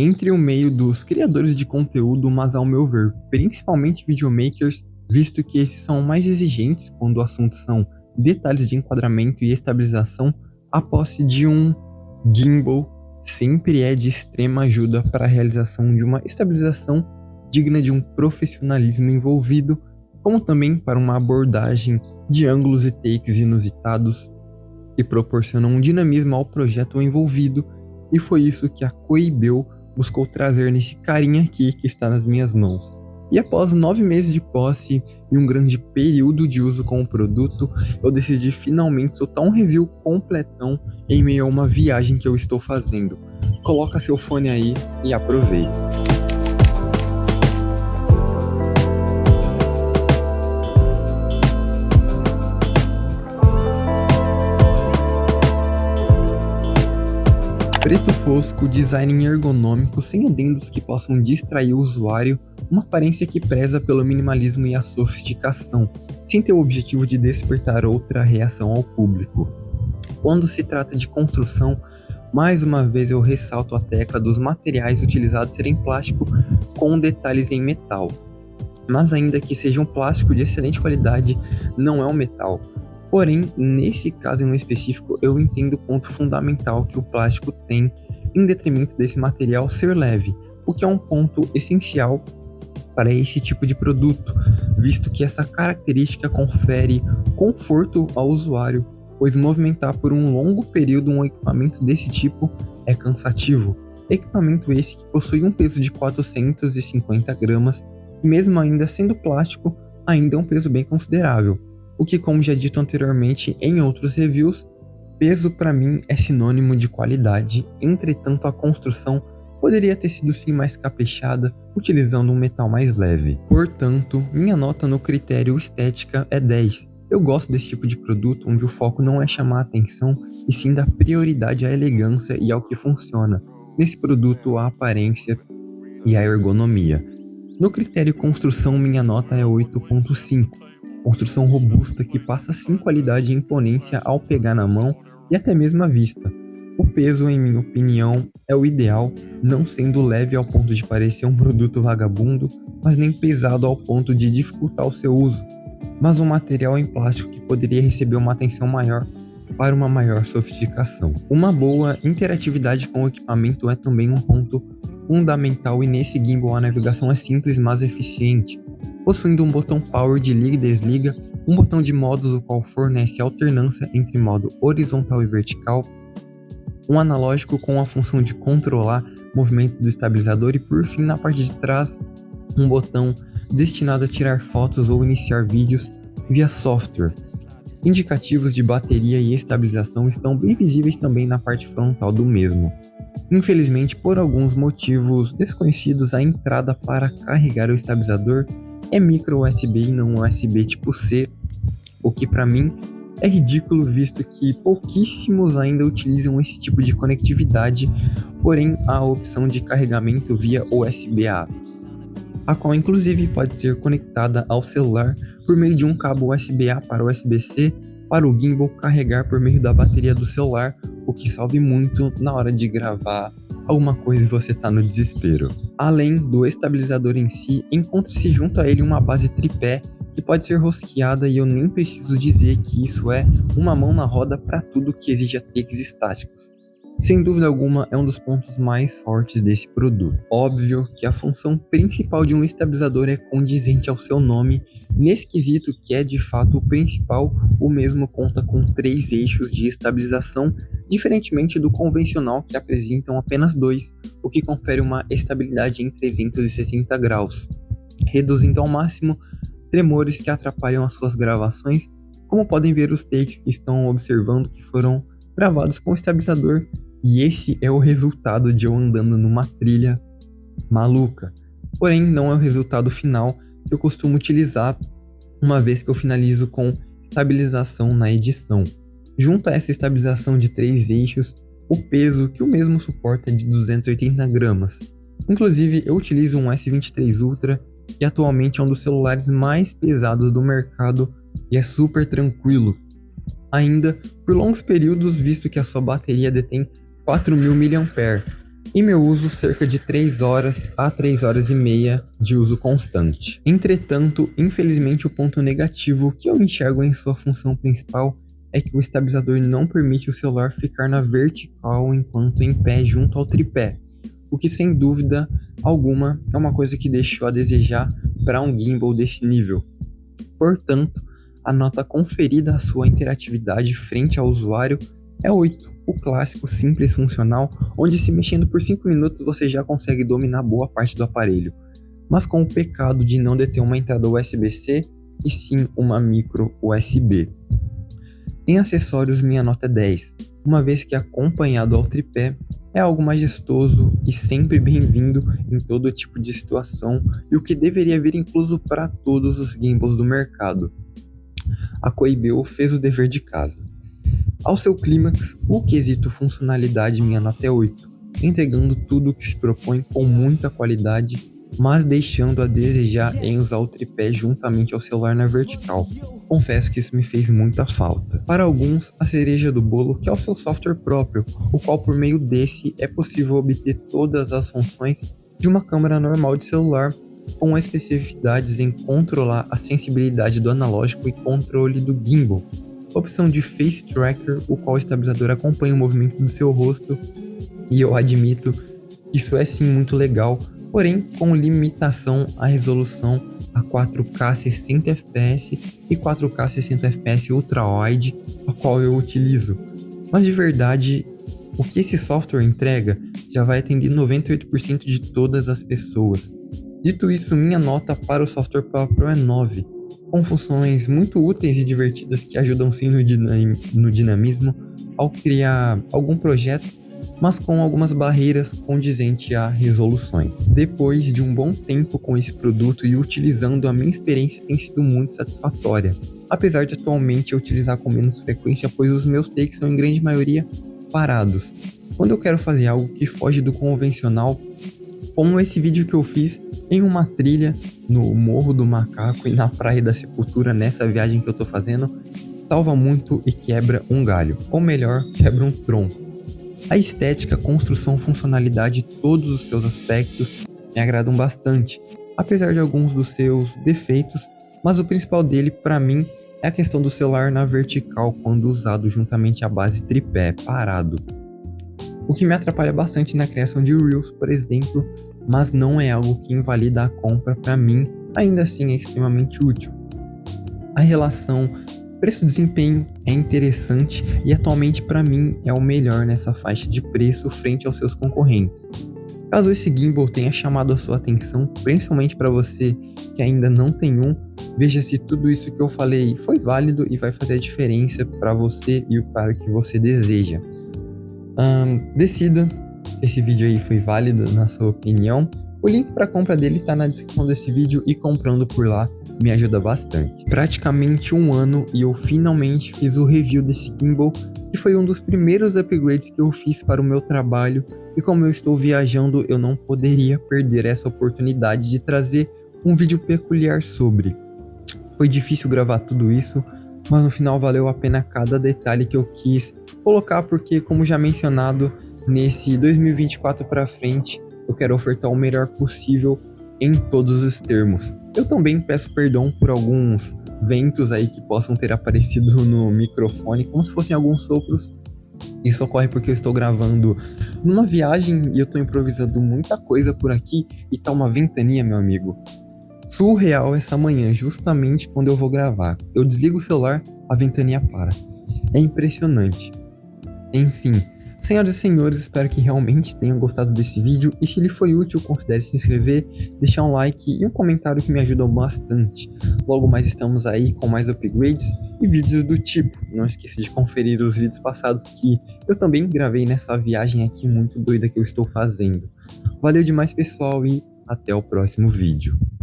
entre o meio dos criadores de conteúdo, mas ao meu ver, principalmente videomakers, visto que esses são mais exigentes quando o assunto são detalhes de enquadramento e estabilização. A posse de um gimbal sempre é de extrema ajuda para a realização de uma estabilização digna de um profissionalismo envolvido, como também para uma abordagem de ângulos e takes inusitados que proporcionam um dinamismo ao projeto envolvido, e foi isso que a Coibel buscou trazer nesse carinha aqui que está nas minhas mãos. E após 9 meses de posse e um grande período de uso com o produto, eu decidi finalmente soltar um review completão em meio a uma viagem que eu estou fazendo. Coloca seu fone aí e aproveite. Preto fosco, design ergonômico, sem adendos que possam distrair o usuário, uma aparência que preza pelo minimalismo e a sofisticação, sem ter o objetivo de despertar outra reação ao público. Quando se trata de construção, mais uma vez eu ressalto a tecla dos materiais utilizados serem plástico com detalhes em metal. Mas ainda que seja um plástico de excelente qualidade, não é um metal. Porém, nesse caso em específico, eu entendo o ponto fundamental que o plástico tem em detrimento desse material ser leve, o que é um ponto essencial para esse tipo de produto, visto que essa característica confere conforto ao usuário, pois movimentar por um longo período um equipamento desse tipo é cansativo. Equipamento esse que possui um peso de 450 gramas, e mesmo ainda sendo plástico, ainda é um peso bem considerável. O que, como já dito anteriormente em outros reviews, peso para mim é sinônimo de qualidade. Entretanto, a construção poderia ter sido sim mais caprichada, utilizando um metal mais leve. Portanto, minha nota no critério estética é 10. Eu gosto desse tipo de produto onde o foco não é chamar a atenção, e sim dar prioridade à elegância e ao que funciona. Nesse produto, a aparência e a ergonomia. No critério construção, minha nota é 8.5. Construção robusta que passa sim qualidade e imponência ao pegar na mão e até mesmo à vista. O peso, em minha opinião, é o ideal, não sendo leve ao ponto de parecer um produto vagabundo, mas nem pesado ao ponto de dificultar o seu uso, mas um material em plástico que poderia receber uma atenção maior para uma maior sofisticação. Uma boa interatividade com o equipamento é também um ponto fundamental, e nesse gimbal a navegação é simples, mas eficiente, possuindo um botão Power de liga e desliga, um botão de modos o qual fornece alternância entre modo horizontal e vertical, um analógico com a função de controlar o movimento do estabilizador, e por fim, na parte de trás, um botão destinado a tirar fotos ou iniciar vídeos via software. Indicativos de bateria e estabilização estão bem visíveis também na parte frontal do mesmo. Infelizmente, por alguns motivos desconhecidos, a entrada para carregar o estabilizador é micro USB e não USB tipo C, o que para mim é ridículo, visto que pouquíssimos ainda utilizam esse tipo de conectividade, porém há a opção de carregamento via USB-A, a qual inclusive pode ser conectada ao celular por meio de um cabo USB-A para USB-C, para o gimbal carregar por meio da bateria do celular, o que salve muito na hora de gravar alguma coisa e você tá no desespero. Além do estabilizador em si, encontra-se junto a ele uma base tripé que pode ser rosqueada, e eu nem preciso dizer que isso é uma mão na roda para tudo que exija takes estáticos. Sem dúvida alguma, é um dos pontos mais fortes desse produto. Óbvio que a função principal de um estabilizador é condizente ao seu nome. Nesse quesito, que é de fato o principal, o mesmo conta com 3 eixos de estabilização, diferentemente do convencional que apresentam apenas 2, o que confere uma estabilidade em 360 graus, reduzindo ao máximo tremores que atrapalham as suas gravações, como podem ver os takes que estão observando que foram gravados com o estabilizador. E esse é o resultado de eu andando numa trilha maluca. Porém, não é o resultado final que eu costumo utilizar uma vez que eu finalizo com estabilização na edição. Junto a essa estabilização de 3 eixos, o peso que o mesmo suporta é de 280 gramas. Inclusive, eu utilizo um S23 Ultra, que atualmente é um dos celulares mais pesados do mercado e é super tranquilo, ainda por longos períodos, visto que a sua bateria detém 4.000 mAh. Em meu uso, cerca de 3 horas a 3 horas e meia de uso constante. Entretanto, infelizmente o ponto negativo que eu enxergo em sua função principal é que o estabilizador não permite o celular ficar na vertical enquanto em pé junto ao tripé, o que sem dúvida alguma é uma coisa que deixou a desejar para um gimbal desse nível. Portanto, a nota conferida à sua interatividade frente ao usuário é 8, o clássico simples funcional, onde se mexendo por 5 minutos você já consegue dominar boa parte do aparelho, mas com o pecado de não deter uma entrada USB-C e sim uma micro USB. Em acessórios, minha nota é 10, uma vez que acompanhado ao tripé é algo majestoso e sempre bem-vindo em todo tipo de situação e o que deveria vir incluso para todos os gimbals do mercado. A Koibeo fez o dever de casa. Ao seu clímax, o quesito funcionalidade minha nota é 8, entregando tudo o que se propõe com muita qualidade, mas deixando a desejar em usar o tripé juntamente ao celular na vertical. Confesso que isso me fez muita falta. Para alguns, a cereja do bolo que é o seu software próprio, o qual por meio desse é possível obter todas as funções de uma câmera normal de celular, com especificidades em controlar a sensibilidade do analógico e controle do gimbal. Opção de Face Tracker, o qual o estabilizador acompanha o movimento do seu rosto, e eu admito que isso é sim muito legal, porém com limitação à resolução a 4K 60 fps e 4K 60 fps ultra-wide, a qual eu utilizo. Mas de verdade, o que esse software entrega já vai atender 98% de todas as pessoas. Dito isso, minha nota para o software Pro é 9, com funções muito úteis e divertidas que ajudam sim no dinamismo ao criar algum projeto, mas com algumas barreiras condizentes a resoluções. Depois de um bom tempo com esse produto e utilizando, a minha experiência tem sido muito satisfatória, apesar de atualmente eu utilizar com menos frequência, pois os meus takes são em grande maioria parados. Quando eu quero fazer algo que foge do convencional, como esse vídeo que eu fiz em uma trilha no Morro do Macaco e na Praia da Sepultura, nessa viagem que eu tô fazendo, salva muito e quebra um galho, ou melhor, quebra um tronco. A estética, construção, funcionalidade, todos os seus aspectos me agradam bastante, apesar de alguns dos seus defeitos, mas o principal dele, para mim, é a questão do celular na vertical quando usado juntamente à base tripé, parado. O que me atrapalha bastante na criação de Reels, por exemplo, mas não é algo que invalida a compra para mim, ainda assim é extremamente útil. A relação preço-desempenho é interessante e atualmente para mim é o melhor nessa faixa de preço frente aos seus concorrentes. Caso esse gimbal tenha chamado a sua atenção, principalmente para você que ainda não tem um, veja se tudo isso que eu falei foi válido e vai fazer a diferença para você e para o que você deseja. Decida se esse vídeo aí foi válido na sua opinião. O link para compra dele está na descrição desse vídeo e comprando por lá me ajuda bastante. Praticamente um ano e eu finalmente fiz o review desse gimbal, que foi um dos primeiros upgrades que eu fiz para o meu trabalho, e como eu estou viajando eu não poderia perder essa oportunidade de trazer um vídeo peculiar sobre. Foi difícil gravar tudo isso, mas no final valeu a pena cada detalhe que eu quis colocar, porque como já mencionado, nesse 2024 para frente eu quero ofertar o melhor possível em todos os termos. Eu também peço perdão por alguns ventos aí que possam ter aparecido no microfone, como se fossem alguns sopros. Isso ocorre porque eu estou gravando numa viagem e eu estou improvisando muita coisa por aqui e tá uma ventania, meu amigo. Surreal essa manhã, justamente quando eu vou gravar. Eu desligo o celular, a ventania para. É impressionante. Enfim, senhoras e senhores, espero que realmente tenham gostado desse vídeo e se ele foi útil, considere se inscrever, deixar um like e um comentário que me ajudam bastante. Logo mais estamos aí com mais upgrades e vídeos do tipo. Não esqueça de conferir os vídeos passados que eu também gravei nessa viagem aqui muito doida que eu estou fazendo. Valeu demais, pessoal, e até o próximo vídeo.